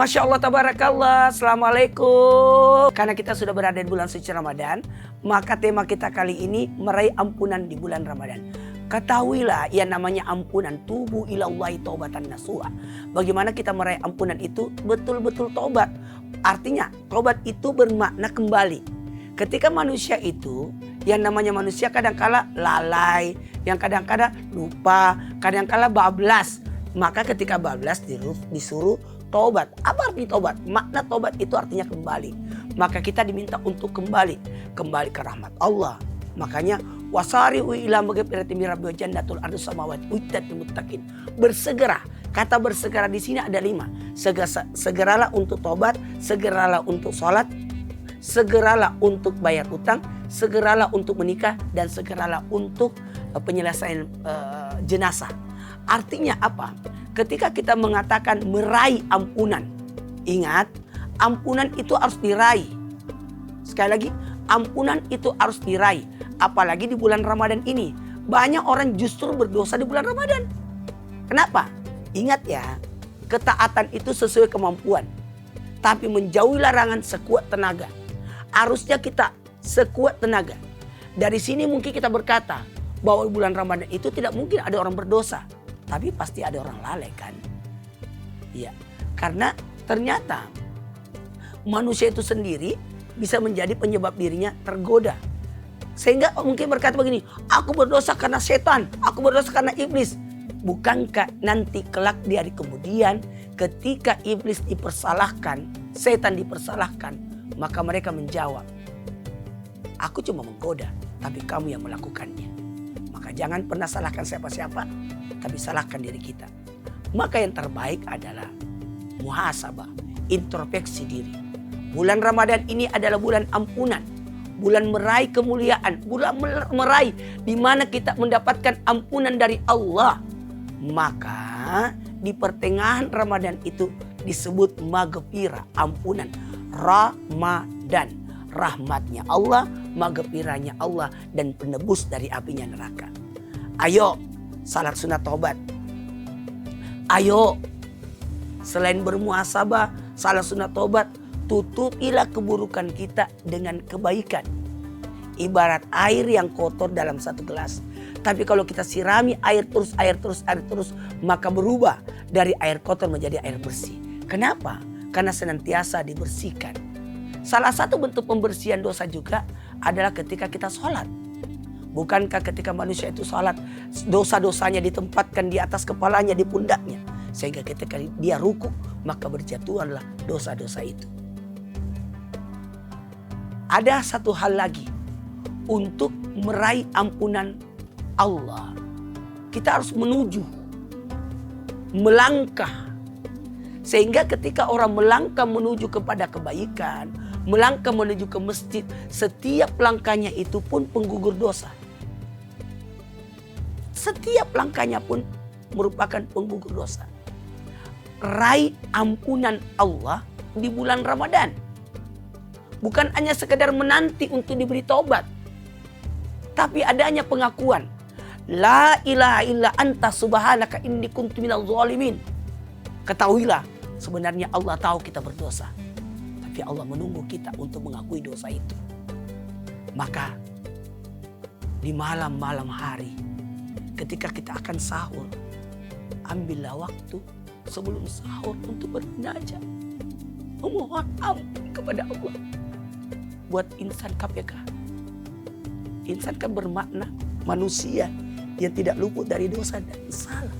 Masya Allah, tabarakallah, assalamualaikum. Karena kita sudah berada di bulan suci Ramadan, maka tema kita kali ini meraih ampunan di bulan Ramadan. Ketahuilah yang namanya ampunan, tubu ilallahi taubatan nasuha. Bagaimana kita meraih ampunan itu betul-betul tobat. Artinya tobat itu bermakna kembali. Ketika manusia itu, yang namanya manusia kadang-kala lalai, yang kadang-kala lupa, kadang-kala bablas. Maka ketika bablas disuruh tobat. Apa arti tobat? Makna tobat itu artinya kembali. Maka kita diminta untuk kembali ke rahmat Allah. Makanya wasari'u ila maghfiratin min rabbil jannatul ardus samawati uiddat lil muttaqin. Bersegera. Kata bersegera di sini ada 5. Segeralah untuk tobat, segeralah untuk sholat, segeralah untuk bayar utang, segeralah untuk menikah, dan segeralah untuk penyelesaian jenazah. Artinya apa? Ketika kita mengatakan meraih ampunan, ingat, ampunan itu harus diraih. Sekali lagi, ampunan itu harus diraih. Apalagi di bulan Ramadan ini. Banyak orang justru berdosa di bulan Ramadan. Kenapa? Ingat ya, ketaatan itu sesuai kemampuan. Tapi menjauhi larangan sekuat tenaga. Harusnya kita sekuat tenaga. Dari sini mungkin kita berkata bahwa di bulan Ramadan itu tidak mungkin ada orang berdosa. Tapi pasti ada orang lalai kan? Iya, karena ternyata manusia itu sendiri bisa menjadi penyebab dirinya tergoda. Sehingga mungkin berkata begini, aku berdosa karena setan, aku berdosa karena iblis. Bukankah nanti kelak di hari kemudian ketika iblis dipersalahkan, setan dipersalahkan, maka mereka menjawab, aku cuma menggoda, tapi kamu yang melakukannya. Maka jangan pernah salahkan siapa-siapa, tapi salahkan diri kita. Maka yang terbaik adalah muhasabah, introspeksi diri. Bulan Ramadan ini adalah bulan ampunan, bulan meraih kemuliaan, bulan meraih di mana kita mendapatkan ampunan dari Allah. Maka di pertengahan Ramadan itu disebut maghfirah, ampunan. Ramadan, rahmatnya Allah, maghfirahnya Allah, dan penebus dari apinya neraka. Ayo salat sunat tobat. Ayo selain bermuhasabah, salat sunat tobat, tutupilah keburukan kita dengan kebaikan. Ibarat air yang kotor dalam satu gelas. Tapi kalau kita sirami air terus, maka berubah dari air kotor menjadi air bersih. Kenapa? Karena senantiasa dibersihkan. Salah satu bentuk pembersihan dosa juga adalah ketika kita sholat. Bukankah ketika manusia itu sholat, dosa-dosanya ditempatkan di atas kepalanya, di pundaknya. Sehingga ketika dia ruku, maka berjatuhanlah dosa-dosa itu. Ada satu hal lagi. Untuk meraih ampunan Allah, kita harus menuju, melangkah. Sehingga ketika orang melangkah menuju kepada kebaikan, melangkah menuju ke masjid, setiap langkahnya itu pun penggugur dosa. Setiap langkahnya pun merupakan penggugur dosa. Raih ampunan Allah di bulan Ramadan. Bukan hanya sekedar menanti untuk diberi taubat. Tapi adanya pengakuan. La ilaha illa anta subhanaka inni kuntu minadz zalimin. Ketahuilah, sebenarnya Allah tahu kita berdosa. Tapi Allah menunggu kita untuk mengakui dosa itu. Maka di malam-malam hari, ketika kita akan sahur, ambillah waktu sebelum sahur untuk bermunajat, memohon ampun kepada Allah. Buat insan KPK, insan kan bermakna manusia yang tidak luput dari dosa dan salah.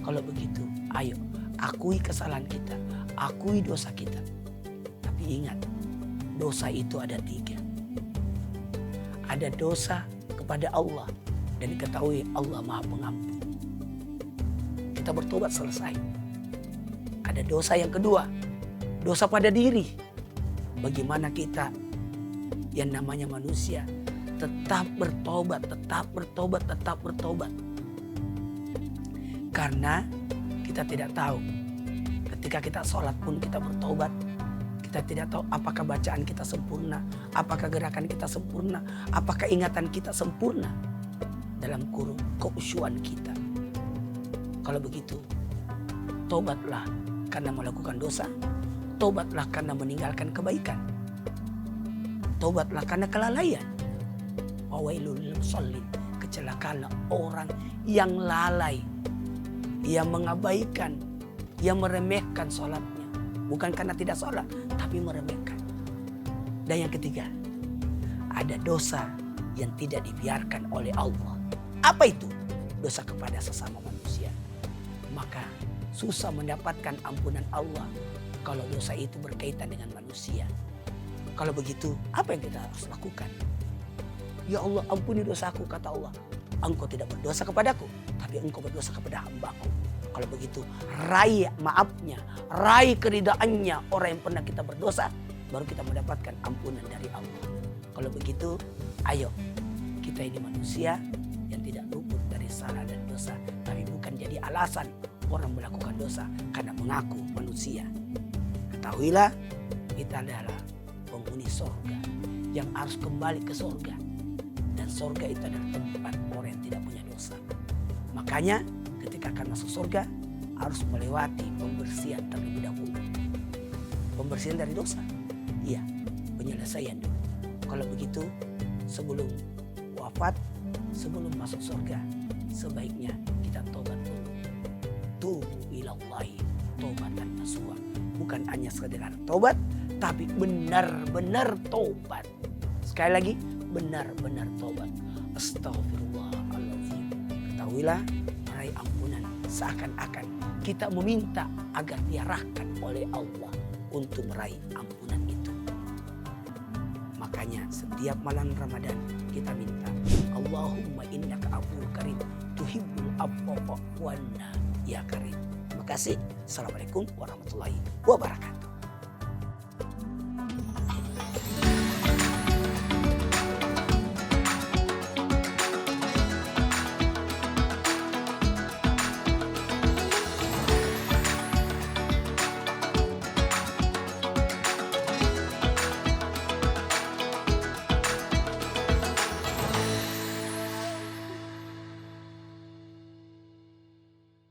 Kalau begitu, ayo akui kesalahan kita, akui dosa kita. Tapi ingat, dosa itu ada 3. Ada dosa kepada Allah, dan diketahui Allah Maha Pengampun. Kita bertobat selesai. Ada dosa yang kedua, dosa pada diri. Bagaimana kita yang namanya manusia tetap bertobat. Karena kita tidak tahu. Ketika kita sholat pun kita bertobat. Kita tidak tahu apakah bacaan kita sempurna. Apakah gerakan kita sempurna. Apakah ingatan kita sempurna. Dalam kurung keusyuan kita. Kalau begitu, tobatlah karena melakukan dosa. Tobatlah karena meninggalkan kebaikan. Tobatlah karena kelalaian. Wawailul lil musallin, kecelakaan orang yang lalai, yang mengabaikan, yang meremehkan sholatnya. Bukan karena tidak sholat, tapi meremehkan. Dan yang ketiga, ada dosa yang tidak dibiarkan oleh Allah. Apa itu? Dosa kepada sesama manusia. Maka susah mendapatkan ampunan Allah kalau dosa itu berkaitan dengan manusia. Kalau begitu, apa yang kita harus lakukan? Ya Allah, ampuni dosaku, kata Allah. Engkau tidak berdosa kepadaku, tapi engkau berdosa kepada hambaku. Kalau begitu, raih maafnya, raih keridaannya orang yang pernah kita berdosa, baru kita mendapatkan ampunan dari Allah. Kalau begitu, ayo, kita ini manusia yang tidak luput dari salah dan dosa, tapi bukan jadi alasan orang melakukan dosa karena mengaku manusia. Ketahuilah, kita adalah penghuni sorga yang harus kembali ke sorga. Dan sorga itu adalah tempat orang yang tidak punya dosa. Makanya ketika akan masuk sorga, harus melewati pembersihan terlebih dahulu. Pembersihan dari dosa. Iya, penyelesaian dulu. Kalau begitu, sebelum wafat, sebelum masuk surga, sebaiknya kita tobat dulu. Tubu ilallahi tobatan nasuha. Bukan hanya sekedar tobat, tapi benar-benar tobat. Sekali lagi, benar-benar tobat. Astaghfirullahaladzim. Ketahuilah, meraih ampunan seakan-akan kita meminta agar diarahkan oleh Allah untuk meraih ampunan itu. Makanya setiap malam Ramadan kita minta, Allahumma innaka afuwwun karim tuhibbul afwa fa'fu anna ya karim. Terima kasih. Assalamualaikum warahmatullahi wabarakatuh.